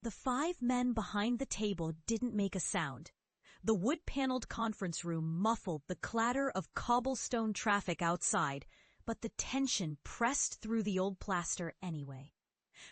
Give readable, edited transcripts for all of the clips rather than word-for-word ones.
The 5 men behind the table didn't make a sound. The wood-paneled conference room muffled the clatter of cobblestone traffic outside, but the tension pressed through the old plaster anyway.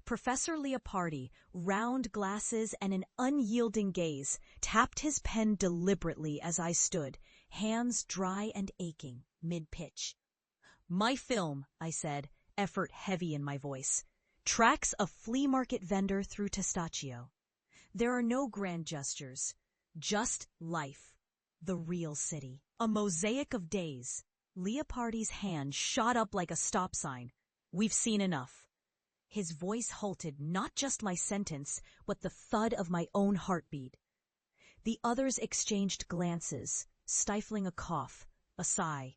Professor Leopardi, round glasses and an unyielding gaze, tapped his pen deliberately as I stood, hands dry and aching, mid-pitch. "My film," I said, effort heavy in my voice, "tracks a flea market vendor through Testaccio. There are no grand gestures, just life, the real city, a mosaic of days." Leopardi's hand shot up like a stop sign. "We've seen enough." His voice halted not just my sentence, but the thud of my own heartbeat. The others exchanged glances, stifling a cough, a sigh.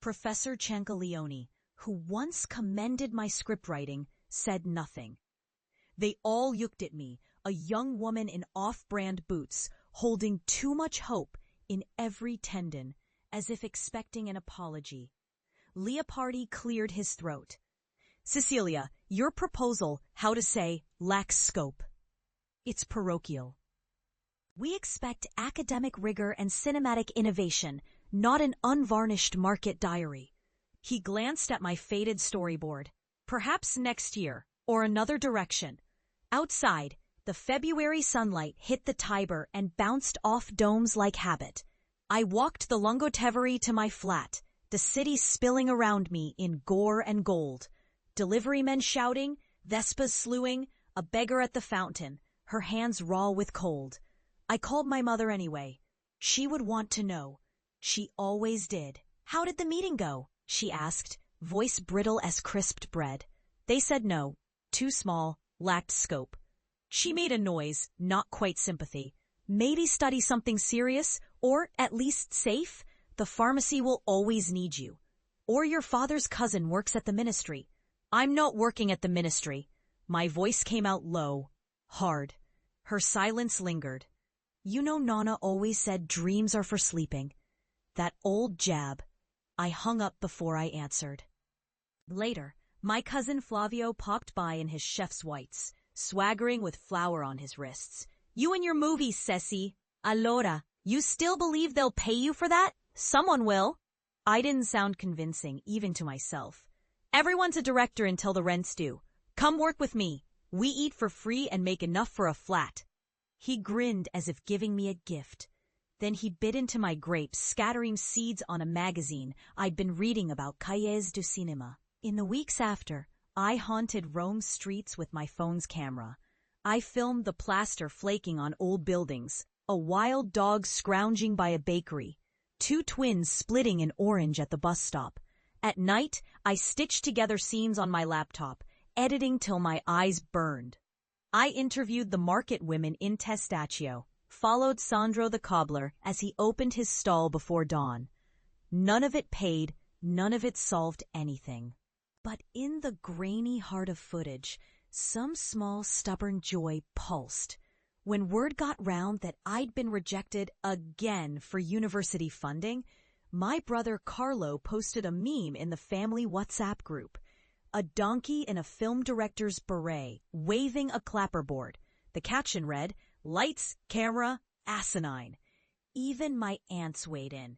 Professor Ciancalioni, who once commended my scriptwriting, said nothing. They all looked at me, a young woman in off-brand boots, holding too much hope in every tendon, as if expecting an apology. Leopardi cleared his throat. "Cecilia, your proposal, how to say, lacks scope. It's parochial. We expect academic rigor and cinematic innovation, not an unvarnished market diary." He glanced at my faded storyboard. "Perhaps next year, or another direction." Outside, the February sunlight hit the Tiber and bounced off domes like habit. I walked the Lungotevere to my flat, the city spilling around me in gore and gold. Deliverymen shouting, Vespas slewing, a beggar at the fountain, her hands raw with cold. I called my mother anyway. She would want to know. She always did. "How did the meeting go?" she asked, voice brittle as crisped bread. They said no, too small, lacked scope. She made a noise, not quite sympathy. "Maybe study something serious, or at least safe. The pharmacy will always need you. Or your father's cousin works at the ministry." "I'm not working at the ministry." My voice came out low, hard. Her silence lingered. "You know Nana always said dreams are for sleeping." That old jab. I hung up before I answered. Later, my cousin Flavio popped by in his chef's whites, swaggering with flour on his wrists. "You and your movies, Ceci. Allora, you still believe they'll pay you for that? Someone will." I didn't sound convincing, even to myself. "Everyone's a director until the rent's due. Come work with me. We eat for free and make enough for a flat." He grinned as if giving me a gift. Then he bit into my grapes, scattering seeds on a magazine I'd been reading about Cahiers du Cinema. In the weeks after, I haunted Rome's streets with my phone's camera. I filmed the plaster flaking on old buildings, a wild dog scrounging by a bakery, 2 twins splitting in orange at the bus stop. At night, I stitched together scenes on my laptop, editing till my eyes burned. I interviewed the market women in Testaccio, followed Sandro the cobbler as he opened his stall before dawn. None of it paid, none of it solved anything. But in the grainy heart of footage, some small stubborn joy pulsed. When word got round that I'd been rejected again for university funding, my brother Carlo posted a meme in the family WhatsApp group. A donkey in a film director's beret, waving a clapperboard. The caption read, "Lights, camera, asinine." Even my aunts weighed in.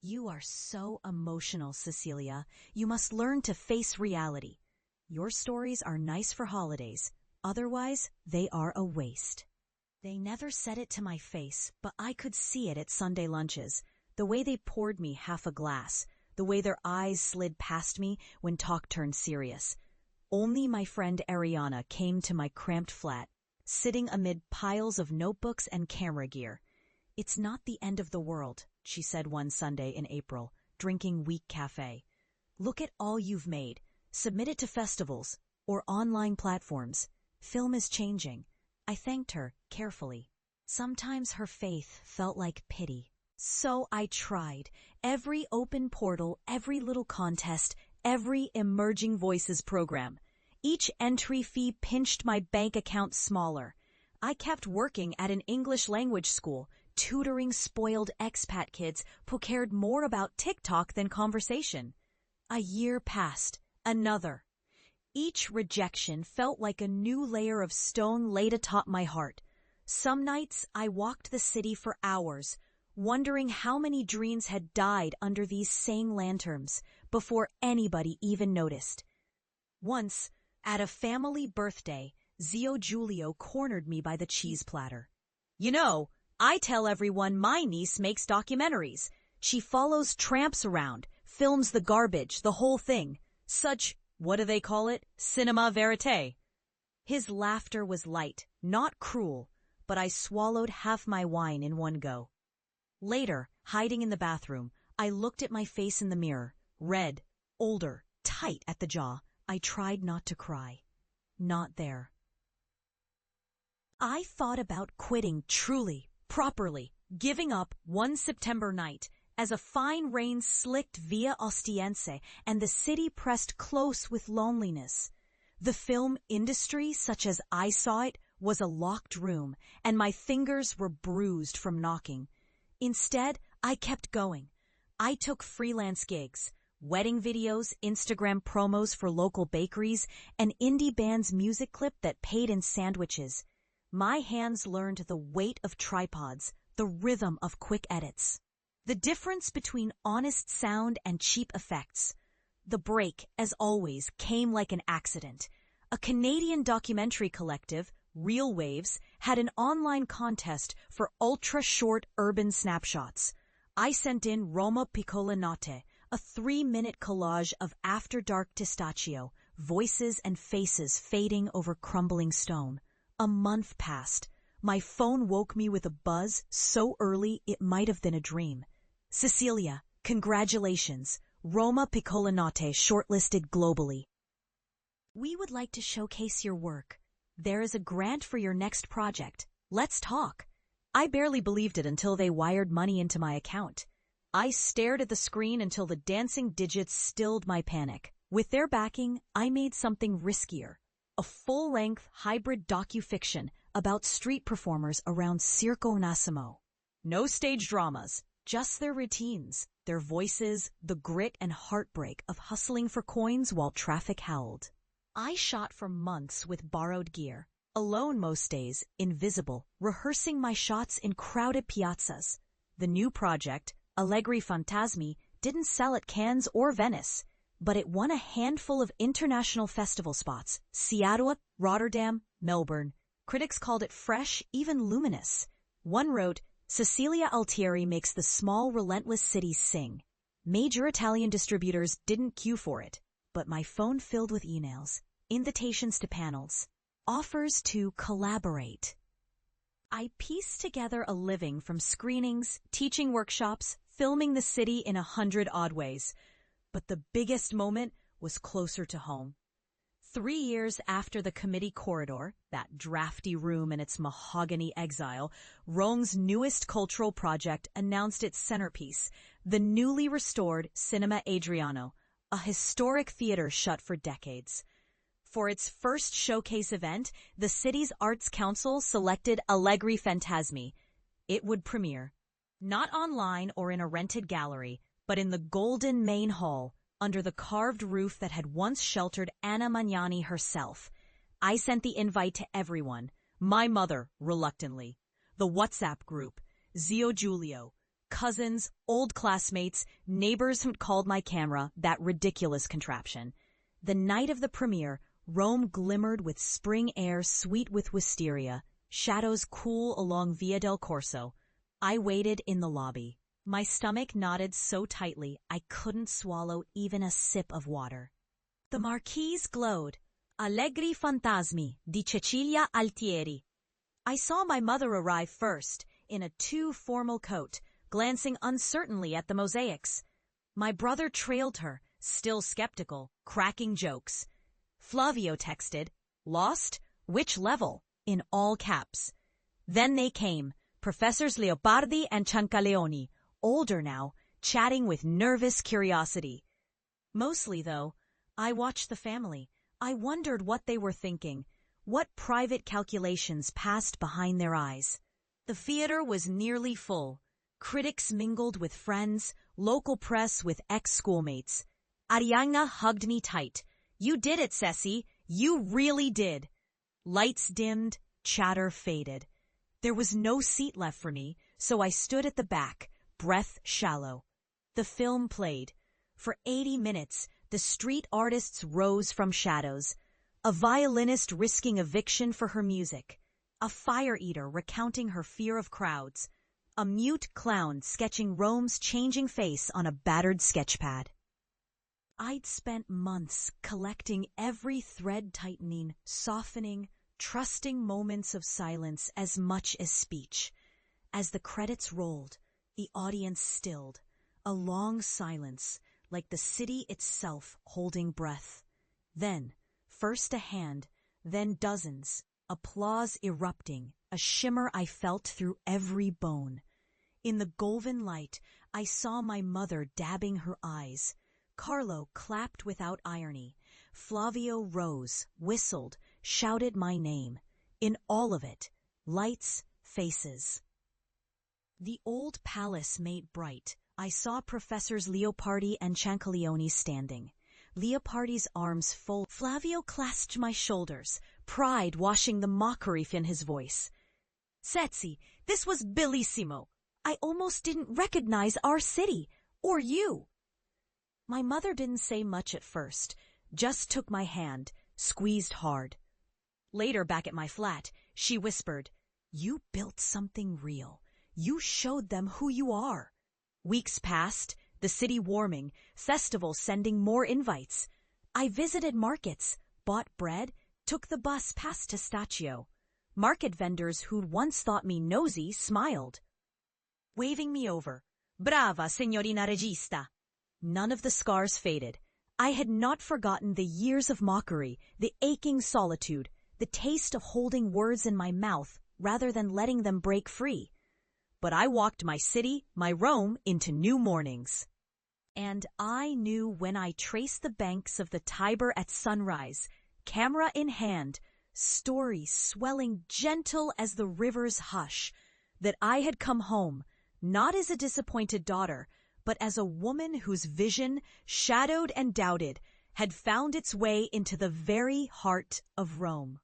"You are so emotional, Cecilia. You must learn to face reality. Your stories are nice for holidays. Otherwise, they are a waste." They never said it to my face, but I could see it at Sunday lunches. The way they poured me half a glass, the way their eyes slid past me when talk turned serious. Only my friend Ariana came to my cramped flat, sitting amid piles of notebooks and camera gear. "It's not the end of the world," she said one Sunday in April, drinking weak cafe. "Look at all you've made. Submit it to festivals or online platforms. Film is changing." I thanked her carefully. Sometimes her faith felt like pity. So I tried. Every open portal, every little contest, every Emerging Voices program. Each entry fee pinched my bank account smaller. I kept working at an English language school, tutoring spoiled expat kids who cared more about TikTok than conversation. A year passed. Another. Each rejection felt like a new layer of stone laid atop my heart. Some nights I walked the city for hours, wondering how many dreams had died under these same lanterns before anybody even noticed. Once, at a family birthday, Zio Giulio cornered me by the cheese platter. "You know, I tell everyone my niece makes documentaries. She follows tramps around, films the garbage, the whole thing. Such, what do they call it? Cinema verite." His laughter was light, not cruel, but I swallowed half my wine in one go. Later, hiding in the bathroom, I looked at my face in the mirror, red, older, tight at the jaw. I tried not to cry. Not there. I thought about quitting truly, properly, giving up one September night as a fine rain slicked via Ostiense and the city pressed close with loneliness. The film industry, such as I saw it, was a locked room, and my fingers were bruised from knocking. Instead, I kept going. I took freelance gigs, wedding videos, Instagram promos for local bakeries, an indie band's music clip that paid in sandwiches. My hands learned the weight of tripods, the rhythm of quick edits. The difference between honest sound and cheap effects. The break, as always, came like an accident. A Canadian documentary collective, Real Waves, had an online contest for ultra-short urban snapshots. I sent in Roma Piccola Notte, a 3-minute collage of after-dark Testaccio, voices and faces fading over crumbling stone. A month passed. My phone woke me with a buzz so early it might have been a dream. "Cecilia, congratulations. Roma Piccola Notte shortlisted globally. We would like to showcase your work. There is a grant for your next project. Let's talk." I barely believed it until they wired money into my account. I stared at the screen until the dancing digits stilled my panic. With their backing, I made something riskier. A full-length hybrid docu-fiction about street performers around Circo Massimo. No stage dramas, just their routines, their voices, the grit and heartbreak of hustling for coins while traffic howled. I shot for months with borrowed gear, alone most days, invisible, rehearsing my shots in crowded piazzas. The new project, Allegri Fantasmi, didn't sell at Cannes or Venice, but it won a handful of international festival spots: Seattle, Rotterdam, Melbourne. Critics called it fresh, even luminous. One wrote, "Cecilia Altieri makes the small, relentless cities sing." Major Italian distributors didn't queue for it, but my phone filled with emails, invitations to panels, offers to collaborate. I pieced together a living from screenings, teaching workshops, filming the city in 100 odd ways. But the biggest moment was closer to home. 3 years after the committee corridor, that drafty room in its mahogany exile, Rome's newest cultural project announced its centerpiece, the newly restored Cinema Adriano, a historic theater shut for decades. For its first showcase event, the city's Arts Council selected Allegri Fantasmi. It would premiere, not online or in a rented gallery, but in the golden main hall, under the carved roof that had once sheltered Anna Magnani herself. I sent the invite to everyone, my mother, reluctantly, the WhatsApp group, Zio Giulio, cousins, old classmates, neighbors who'd called my camera, that ridiculous contraption. The night of the premiere, Rome glimmered with spring air sweet with wisteria, shadows cool along Via del Corso. I waited in the lobby. My stomach knotted so tightly I couldn't swallow even a sip of water. The marquise glowed. Allegri Fantasmi di Cecilia Altieri. I saw my mother arrive first, in a too formal coat, glancing uncertainly at the mosaics. My brother trailed her, still skeptical, cracking jokes. Flavio texted, "Lost? Which level?" in all caps. Then they came, Professors Leopardi and Ciancaleoni, older now, chatting with nervous curiosity. Mostly, though, I watched the family. I wondered what they were thinking, what private calculations passed behind their eyes. The theater was nearly full. Critics mingled with friends, local press with ex-schoolmates. Arianna hugged me tight. You did it, Ceci. You really did. Lights dimmed, chatter faded. There was no seat left for me, so I stood at the back, breath shallow. The film played. For 80 minutes, the street artists rose from shadows. A violinist risking eviction for her music. A fire eater recounting her fear of crowds. A mute clown sketching Rome's changing face on a battered sketchpad. I'd spent months collecting every thread tightening, softening, trusting moments of silence as much as speech. As the credits rolled, the audience stilled, a long silence, like the city itself holding breath. Then, first a hand, then dozens, applause erupting, a shimmer I felt through every bone. In the golden light, I saw my mother dabbing her eyes. Carlo clapped without irony. Flavio rose, whistled, shouted my name. In all of it, lights, faces. The old palace made bright. I saw Professors Leopardi and Cianciolioni standing. Leopardi's arms full. Flavio clasped my shoulders, pride washing the mockery in his voice. Ceci, this was bellissimo. I almost didn't recognize our city, or you. My mother didn't say much at first, just took my hand, squeezed hard. Later, back at my flat, she whispered, "You built something real. You showed them who you are." Weeks passed, the city warming, festivals sending more invites. I visited markets, bought bread, took the bus past Testaccio. Market vendors who'd once thought me nosy smiled, waving me over. "Brava, signorina regista." None of the scars faded. I had not forgotten the years of mockery, the aching solitude, the taste of holding words in my mouth rather than letting them break free. But I walked my city, my Rome, into new mornings. And I knew when I traced the banks of the Tiber at sunrise, camera in hand, story swelling gentle as the river's hush, that I had come home, not as a disappointed daughter, but as a woman whose vision, shadowed and doubted, had found its way into the very heart of Rome.